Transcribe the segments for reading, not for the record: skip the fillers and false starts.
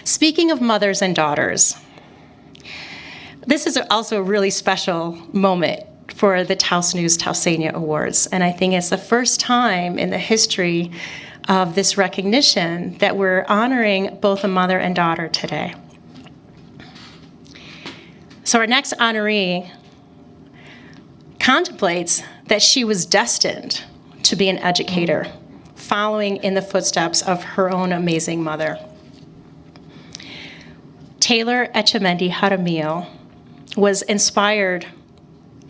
Speaking of mothers and daughters, this is also a really special moment for the Taos News Taoseña Awards, and I think it's the first time in the history of this recognition that we're honoring both a mother and daughter today. So our next honoree contemplates that she was destined to be an educator, following in the footsteps of her own amazing mother. Taylor Etchemendy Jaramillo was inspired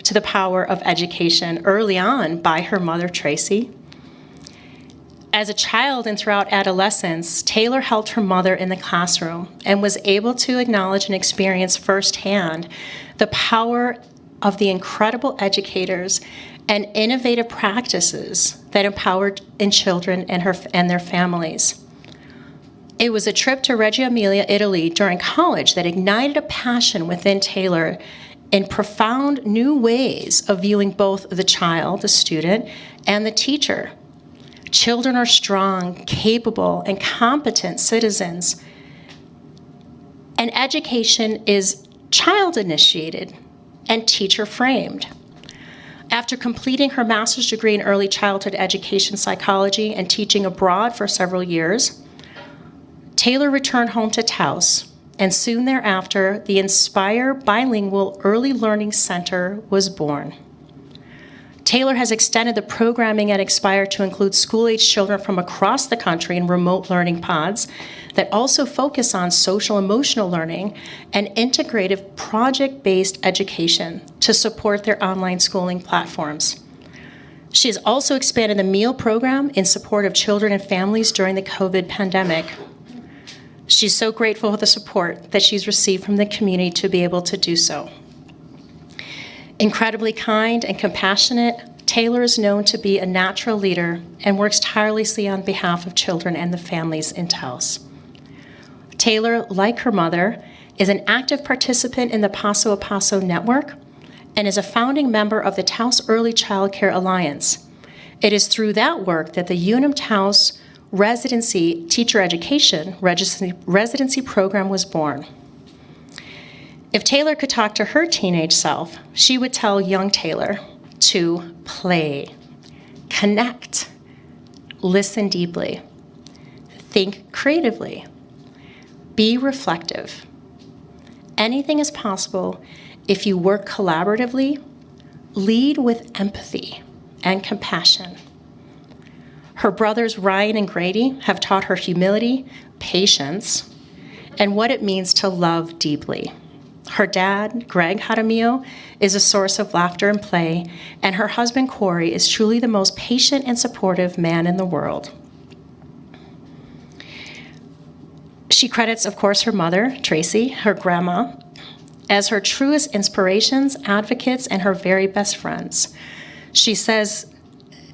to the power of education early on by her mother, Tracy. As a child and throughout adolescence, Taylor helped her mother in the classroom and was able to acknowledge and experience firsthand the power of the incredible educators and innovative practices that empowered in children and their families. It was a trip to Reggio Emilia, Italy during college that ignited a passion within Taylor in profound new ways of viewing both the child, the student, and the teacher. Children are strong, capable, and competent citizens. And education is child-initiated and teacher-framed. After completing her master's degree in early childhood education psychology and teaching abroad for several years, Taylor returned home to Taos, and soon thereafter, the Inspire Bilingual Early Learning Center was born. Taylor has extended the programming at Inspire to include school-age children from across the country in remote learning pods that also focus on social-emotional learning and integrative project-based education to support their online schooling platforms. She has also expanded the meal program in support of children and families during the COVID pandemic. She's so grateful for the support that she's received from the community to be able to do so. Incredibly kind and compassionate, Taylor is known to be a natural leader and works tirelessly on behalf of children and the families in Taos. Taylor, like her mother, is an active participant in the Paso a Paso network and is a founding member of the Taos Early Child Care Alliance. It is through that work that the UNM Taos Residency Teacher Education residency program was born. If Taylor could talk to her teenage self, she would tell young Taylor to play, connect, listen deeply, think creatively, be reflective. Anything is possible if you work collaboratively, lead with empathy and compassion. Her brothers Ryan and Grady have taught her humility, patience, and what it means to love deeply. Her dad, Greg Jaramillo, is a source of laughter and play, and her husband, Corey, is truly the most patient and supportive man in the world. She credits, of course, her mother, Tracy, her grandma, as her truest inspirations, advocates, and her very best friends. She says,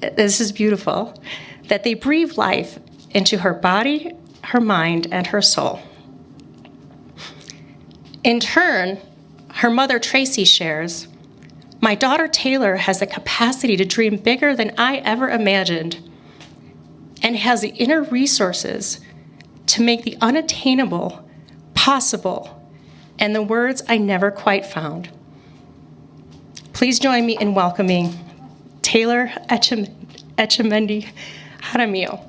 this is beautiful, that they breathe life into her body, her mind, and her soul. In turn, her mother, Tracy, shares, "My daughter, Taylor, has the capacity to dream bigger than I ever imagined and has the inner resources to make the unattainable possible and the words I never quite found." Please join me in welcoming Taylor Etchemendy Jaramillo.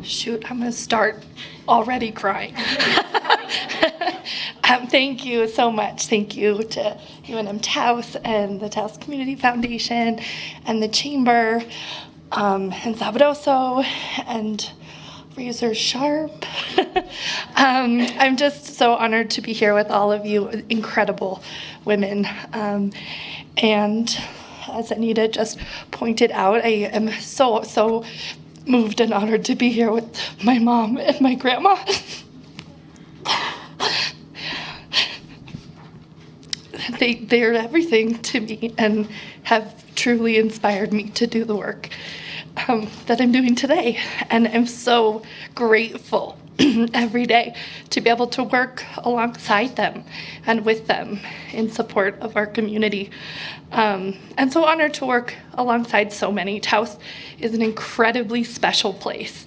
Shoot, I'm going to start already crying. Thank you so much. Thank you to UNM Taos and the Taos Community Foundation and the Chamber and Sabroso and Razor Sharp. I'm just so honored to be here with all of you incredible women. And as Anita just pointed out, I am so moved and honored to be here with my mom and my grandma. They're everything to me and have truly inspired me to do the work that I'm doing today. And I'm so grateful every day to be able to work alongside them and with them in support of our community. And so honored to work alongside so many. Taos is an incredibly special place.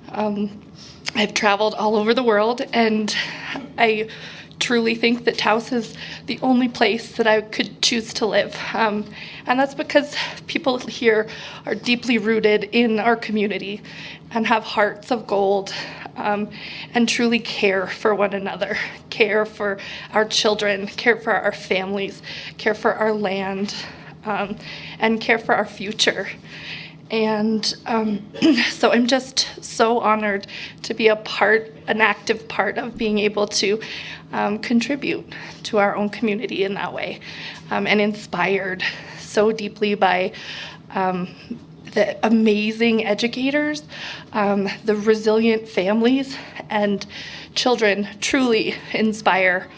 I've traveled all over the world, and I truly think that Taos is the only place that I could choose to live. And that's because people here are deeply rooted in our community and have hearts of gold, and truly care for one another, care for our children, care for our families, care for our land, and care for our future. And so I'm just so honored to be an active part of being able to contribute to our own community in that way, and inspired so deeply by the amazing educators, the resilient families, and children truly inspire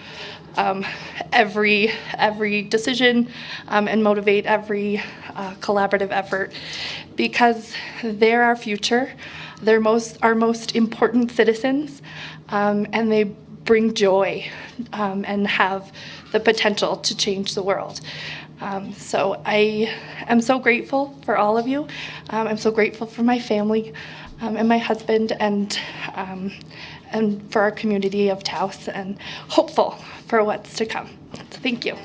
every decision, and motivate every collaborative effort, because they're our future. They're our most important citizens, and they bring joy, and have the potential to change the world. So I am so grateful for all of you. I'm so grateful for my family, and my husband, and for our community of Taos, and hopeful for what's to come. So thank you.